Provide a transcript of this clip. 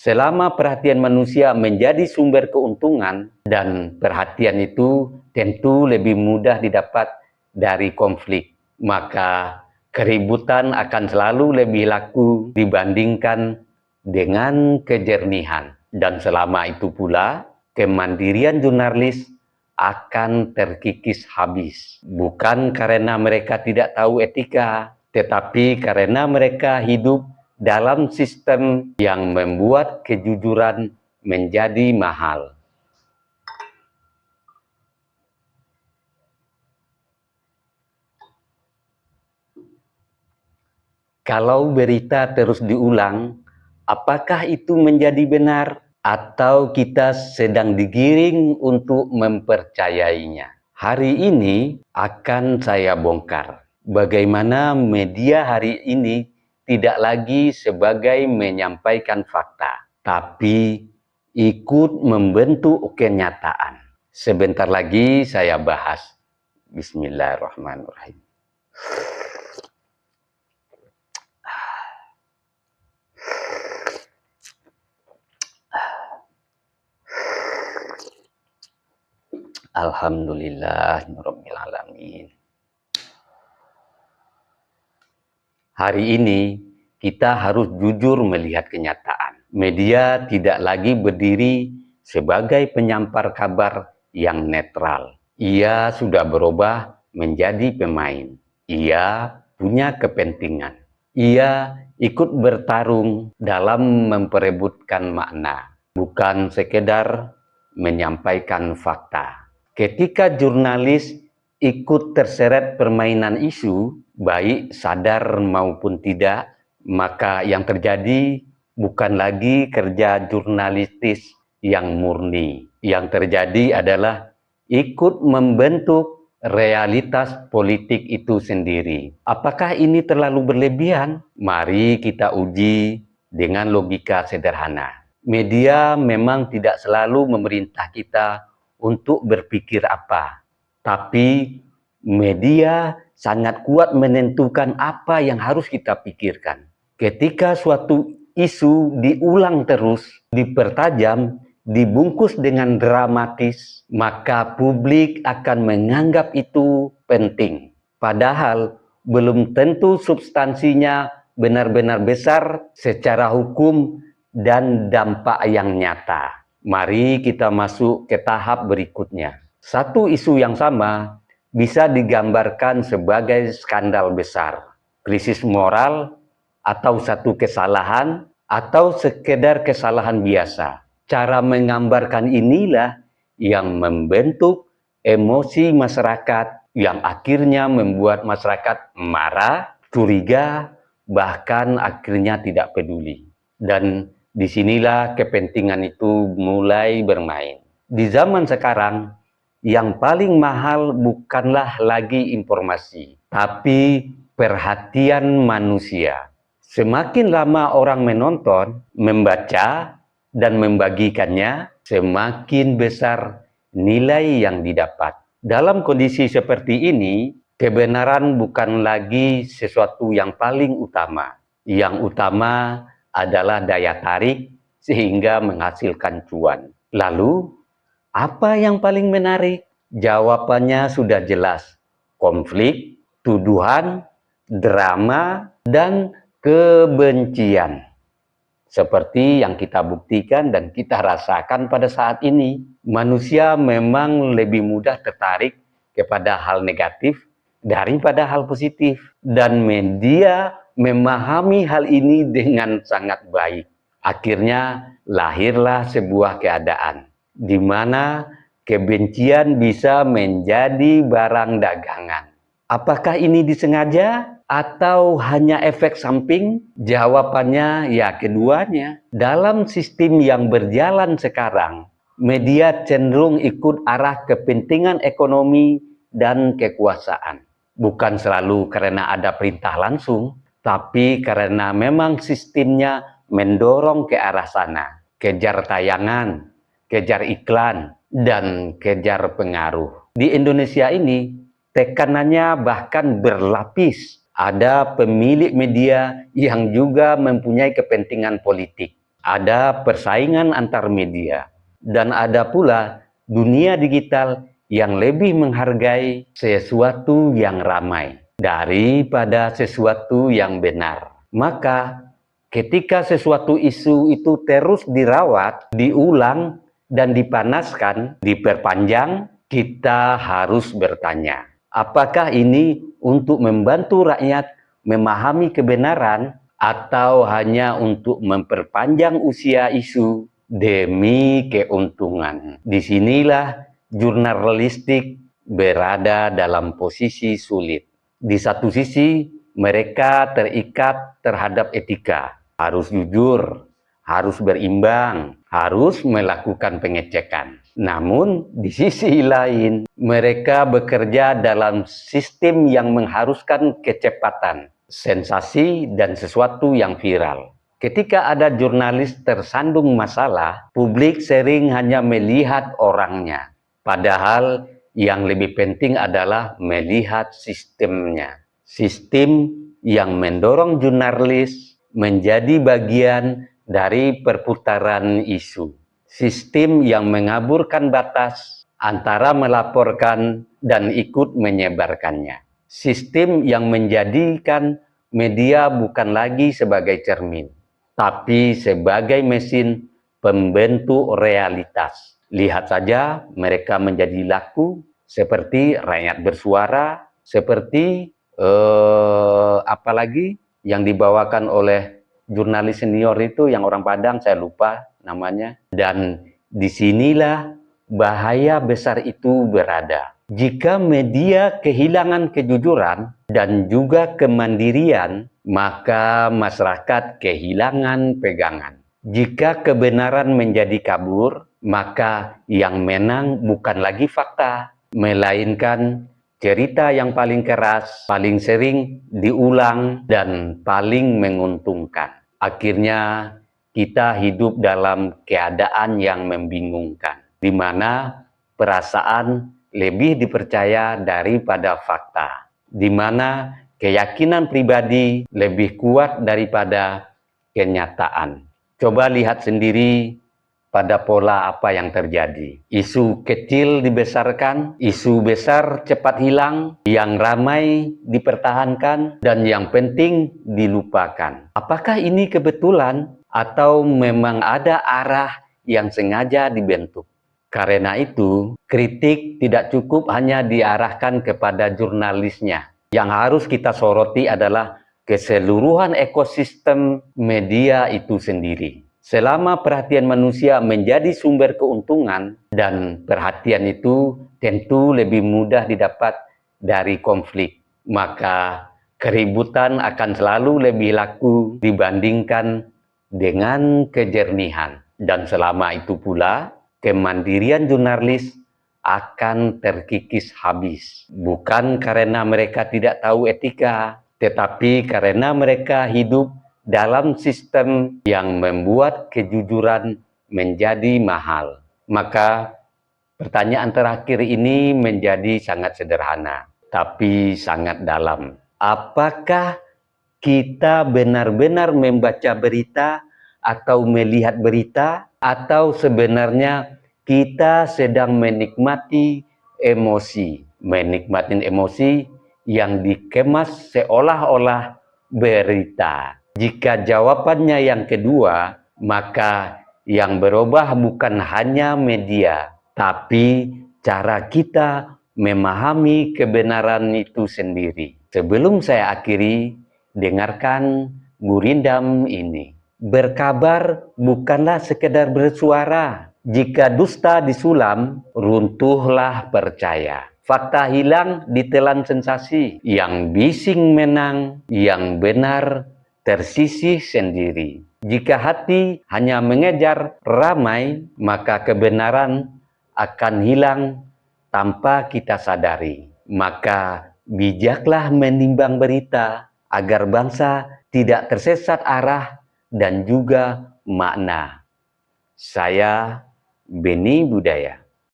Selama perhatian manusia menjadi sumber keuntungan, dan perhatian itu tentu lebih mudah didapat dari konflik, maka keributan akan selalu lebih laku dibandingkan dengan kejernihan. Dan selama itu pula, kemandirian jurnalis akan terkikis habis. Bukan karena mereka tidak tahu etika, tetapi karena mereka hidup dalam sistem yang membuat kejujuran menjadi mahal. Kalau berita terus diulang, apakah itu menjadi benar atau kita sedang digiring untuk mempercayainya? Hari ini akan saya bongkar bagaimana media hari ini tidak lagi sebagai menyampaikan fakta, tapi ikut membentuk kenyataan. Sebentar lagi saya bahas. Bismillahirrahmanirrahim. Alhamdulillahirrahmanirrahim. Hari ini kita harus jujur melihat kenyataan. Media tidak lagi berdiri sebagai penyampar kabar yang netral. Ia sudah berubah menjadi pemain. Ia punya kepentingan. Ia ikut bertarung dalam memperebutkan makna, bukan sekedar menyampaikan fakta. Ketika jurnalis ikut terseret permainan isu, baik sadar maupun tidak, maka yang terjadi bukan lagi kerja jurnalistis yang murni. Yang terjadi adalah ikut membentuk realitas politik itu sendiri. Apakah ini terlalu berlebihan? Mari kita uji dengan logika sederhana. Media memang tidak selalu memerintah kita untuk berpikir apa, tapi media sangat kuat menentukan apa yang harus kita pikirkan. Ketika suatu isu diulang terus, dipertajam, dibungkus dengan dramatis, maka publik akan menganggap itu penting. Padahal belum tentu substansinya benar-benar besar secara hukum dan dampak yang nyata. Mari kita masuk ke tahap berikutnya. Satu isu yang sama bisa digambarkan sebagai skandal besar, krisis moral, atau satu kesalahan, atau sekedar kesalahan biasa. Cara menggambarkan inilah yang membentuk emosi masyarakat, yang akhirnya membuat masyarakat marah, curiga, bahkan akhirnya tidak peduli. Dan disinilah kepentingan itu mulai bermain. Di zaman sekarang, yang paling mahal bukanlah lagi informasi, tapi perhatian manusia. Semakin lama orang menonton, membaca, dan membagikannya, semakin besar nilai yang didapat. Dalam kondisi seperti ini, kebenaran bukan lagi sesuatu yang paling utama. Yang utama adalah daya tarik sehingga menghasilkan cuan. Lalu, apa yang paling menarik? Jawabannya sudah jelas. Konflik, tuduhan, drama, dan kebencian. Seperti yang kita buktikan dan kita rasakan pada saat ini, manusia memang lebih mudah tertarik kepada hal negatif daripada hal positif. Dan media memahami hal ini dengan sangat baik. Akhirnya lahirlah sebuah keadaan di mana kebencian bisa menjadi barang dagangan. Apakah ini disengaja atau hanya efek samping? Jawabannya ya keduanya. Dalam sistem yang berjalan sekarang, media cenderung ikut arah kepentingan ekonomi dan kekuasaan. Bukan selalu karena ada perintah langsung, tapi karena memang sistemnya mendorong ke arah sana. Kejar tayangan, kejar iklan, dan kejar pengaruh. Di Indonesia ini, tekanannya bahkan berlapis. Ada pemilik media yang juga mempunyai kepentingan politik. ada persaingan antar media, dan ada pula dunia digital yang lebih menghargai sesuatu yang ramai daripada sesuatu yang benar. Maka ketika sesuatu isu itu terus dirawat, diulang, dan dipanaskan, diperpanjang, kita harus bertanya, apakah ini untuk membantu rakyat memahami kebenaran atau hanya untuk memperpanjang usia isu demi keuntungan? Disinilah jurnalistik berada dalam posisi sulit. Di satu sisi, mereka terikat terhadap etika, harus jujur, harus berimbang, harus melakukan pengecekan. Namun, di sisi lain, mereka bekerja dalam sistem yang mengharuskan kecepatan, sensasi, dan sesuatu yang viral. Ketika ada jurnalis tersandung masalah, publik sering hanya melihat orangnya. Padahal yang lebih penting adalah melihat sistemnya. Sistem yang mendorong jurnalis menjadi bagian dari perputaran isu. Sistem yang mengaburkan batas antara melaporkan dan ikut menyebarkannya. Sistem yang menjadikan media bukan lagi sebagai cermin, tapi sebagai mesin pembentuk realitas. Lihat saja mereka menjadi laku seperti Rakyat Bersuara, seperti apalagi yang dibawakan oleh jurnalis senior itu yang orang Padang, saya lupa namanya. Dan disinilah bahaya besar itu berada. Jika media kehilangan kejujuran dan juga kemandirian, maka masyarakat kehilangan pegangan. Jika kebenaran menjadi kabur, maka yang menang bukan lagi fakta, melainkan cerita yang paling keras, paling sering diulang, dan paling menguntungkan. Akhirnya kita hidup dalam keadaan yang membingungkan, di mana perasaan lebih dipercaya daripada fakta, di mana keyakinan pribadi lebih kuat daripada kenyataan. Coba lihat sendiri pada pola apa yang terjadi. Isu kecil dibesarkan, isu besar cepat hilang, yang ramai dipertahankan, dan yang penting dilupakan. Apakah ini kebetulan atau memang ada arah yang sengaja dibentuk? Karena itu, kritik tidak cukup hanya diarahkan kepada jurnalisnya. Yang harus kita soroti adalah keseluruhan ekosistem media itu sendiri. Selama perhatian manusia menjadi sumber keuntungan, dan perhatian itu tentu lebih mudah didapat dari konflik, maka keributan akan selalu lebih laku dibandingkan dengan kejernihan. Dan selama itu pula, kemandirian jurnalis akan terkikis habis. Bukan karena mereka tidak tahu etika, tetapi karena mereka hidup dalam sistem yang membuat kejujuran menjadi mahal. Maka pertanyaan terakhir ini menjadi sangat sederhana, tapi sangat dalam. Apakah kita benar-benar membaca berita atau melihat berita, atau sebenarnya kita sedang menikmati emosi, yang dikemas seolah-olah berita? Jika jawabannya yang kedua, maka yang berubah bukan hanya media, tapi cara kita memahami kebenaran itu sendiri. Sebelum saya akhiri, dengarkan gurindam ini. Berkabar bukanlah sekedar bersuara. Jika dusta disulam, runtuhlah percaya. Fakta hilang ditelan sensasi. Yang bising menang, yang benar tersisih sendiri. Jika hati hanya mengejar ramai, maka kebenaran akan hilang tanpa kita sadari. Maka bijaklah menimbang berita agar bangsa tidak tersesat arah dan juga makna. Saya Beni Budaya.